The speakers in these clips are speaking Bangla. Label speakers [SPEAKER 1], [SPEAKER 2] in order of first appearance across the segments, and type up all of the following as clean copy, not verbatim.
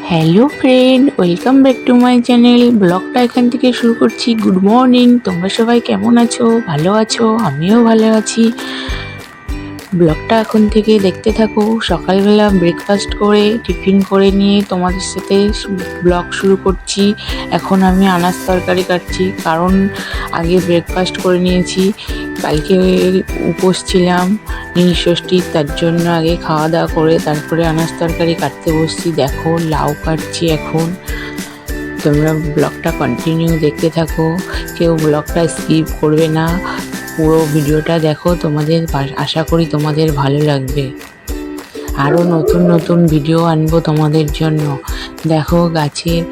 [SPEAKER 1] Hello friend, welcome back to my channel. ব্লগটা এখান থেকে শুরু করছি। গুড মর্নিং, তোমরা সবাই কেমন আছো? ভালো আছো? আমিও ভালো আছি। ব্লগটা এখন থেকে দেখতে থাকো। সকালবেলা ব্রেকফাস্ট করে টিফিন করে নিয়ে তোমাদের সাথে ব্লগ শুরু করছি। এখন আমি আনাজ তরকারি কাটছি, কারণ আগে ব্রেকফাস্ট করে নিয়েছি। কালকে উপোস ছিলাম নীলষষ্ঠীর, তার জন্য আগে খাওয়া দাওয়া করে তারপরে আনাজ তরকারি কাটতে বসছি। দেখো লাউ কাটছি এখন। তোমরা ব্লগটা কন্টিনিউ দেখতে থাকো, কেউ ব্লগটা স্কিপ করবে না, পুরো ভিডিওটা দেখো। তোমাদের আশা করি তোমাদের ভালো লাগবে। আরও নতুন নতুন ভিডিও আনবো তোমাদের জন্য। দেখো গাছের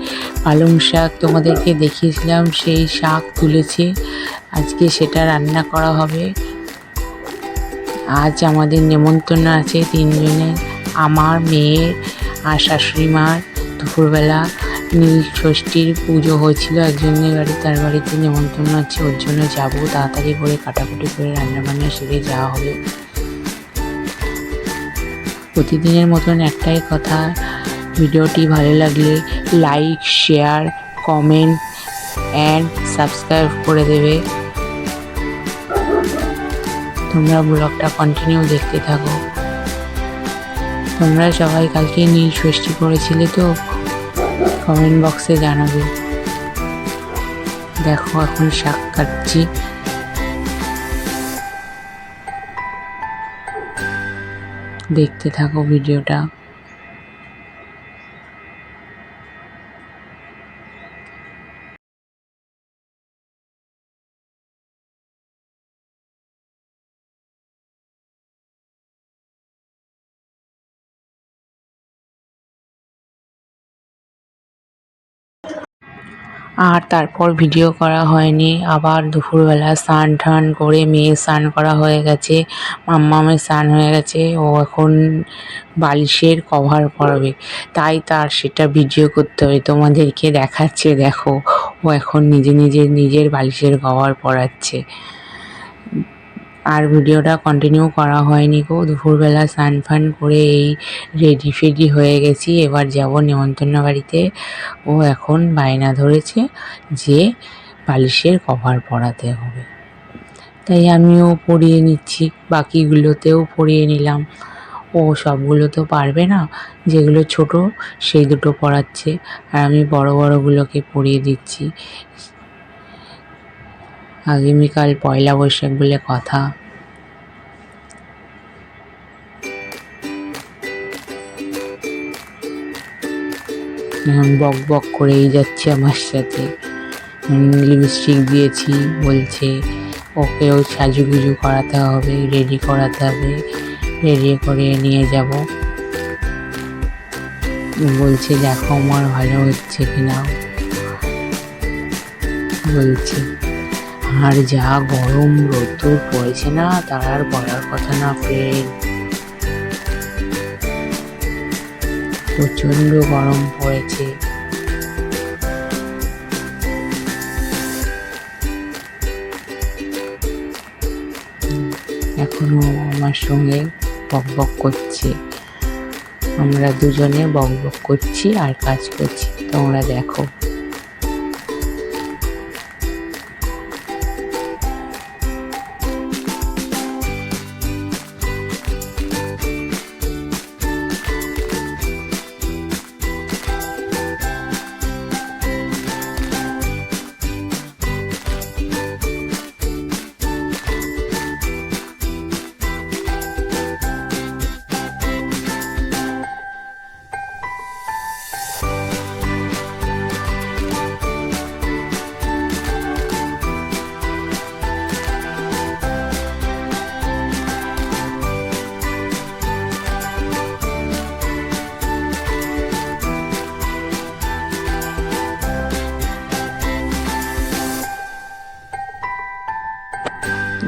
[SPEAKER 1] পালং শাক তোমাদেরকে দেখিয়েছিলাম, সেই শাক তুলেছে, আজকে সেটা রান্না করা হবে। আজ আমাদের নেমন্তন্ন আছে 3 জনের, আমার, মেয়ের আর শাশুড়ি মার। দুপুরবেলা নীলষষ্ঠীর পুজো হয়েছিল একজনের বাড়ি, তার বাড়িতে নেমন্তন্ন আছে, ওর জন্য যাবো। তাড়াতাড়ি করে কাটাকুটি করে রান্নাবান্না সেরে যাওয়া হবে। প্রতিদিনের মতন একটাই কথা, ভিডিওটি ভালো লাগলে like, share, comment and subscribe করে দেবে। তোমরা ব্লগটা কন্টিনিউ দেখতে থাকো। তোমরা সবাই কালকে নীলষষ্ঠী করেছিলে তো? কমেন্ট বক্সে জানাবে। দেখো এখন শাক কাটছি, দেখতে থাকো ভিডিওটা। আর তারপর ভিডিও করা হয়নি। আবার দুপুরবেলা স্নান টান করে, মেয়ে স্নান করা হয়ে গেছে, মাম্মামের স্নান হয়ে গেছে, ও এখন বালিশের কভার পরাবে, তাই তার সেটা ভিডিও করতে হবে। তোমাদেরকে দেখাচ্ছে, দেখো ও এখন নিজের বালিশের কভার পরাচ্ছে। আর ভিডিওটা কন্টিনিউ করা হয়নি গো। দুপুরবেলা স্নান ফান করে এই রেডি ফেডি হয়ে গেছি, এবার যাব নেমন্তন্ন বাড়িতে। ও এখন বায়না ধরেছে যে বালিশের কভার পরাতে হবে, তাই আমিও পরিয়ে নিচ্ছি, বাকিগুলোতেও পরিয়ে নিলাম। ও সবগুলো তো পারবে না, যেগুলো ছোট সেই দুটো পরাচ্ছে, আর আমি বড় বড়গুলোকে পরিয়ে দিচ্ছি। আগামীকাল পয়লা বৈশাখ বলে কথা। বক বক করেই যাচ্ছে আমার সাথে। লিপস্টিক দিয়েছি, বলছে ওকেও সাজুগুজু করাতে হবে, রেডি করাতে হবে, রেডি করে নিয়ে যাব। বলছে দেখো আমার ভালো হচ্ছে কিনা, বলছে। আর যা গরম রোদ্দুর পড়েছে না, তার আর বলার কথা না ফ্রেন্ড। প্রচণ্ড গরম পড়েছে। এখনো আমার সঙ্গে বকবক করছে, আমরা দুজনে বকবক করছি আর কাজ করছি, তোমরা দেখো।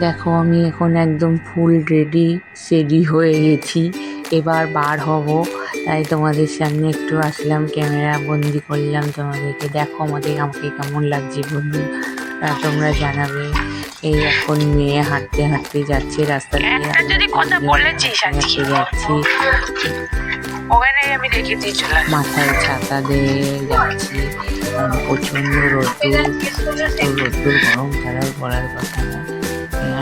[SPEAKER 1] দেখো আমি এখন একদম ফুল রেডি হয়ে গেছি, এবার বার হব, তাই তোমাদের সামনে একটু আসলাম, ক্যামেরা বন্দি করলাম তোমাদেরকে। দেখো আমাকে কেমন লাগছে বন্ধু, তোমরা জানাবে। এই এখন মেয়ে হাঁটতে হাঁটতে যাচ্ছে রাস্তা দিয়ে, হাঁটতে যাচ্ছি। ওখানে আমি রেখে দিয়ে চলে আসবো। মাথায় ছাতা দিয়ে যাচ্ছি, প্রচণ্ড রোদ্দুর, তো রোদ্দুর গরম ছাড়া পড়ার কথা না।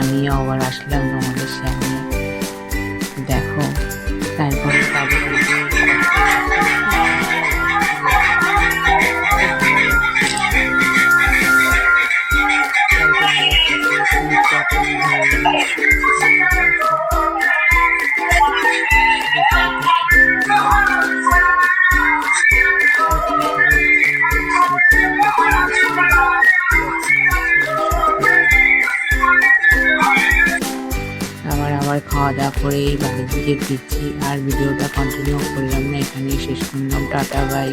[SPEAKER 1] আমিও আবার আসলাম তোমাদের সামনে, দেখো। তারপরে কাজে আবার খাওয়া দাওয়া করেই বাড়ির দিকে ফিরছি। আর ভিডিওটা কন্টিনিউ করলাম না, এখানেই শেষ করলাম। Tata bye.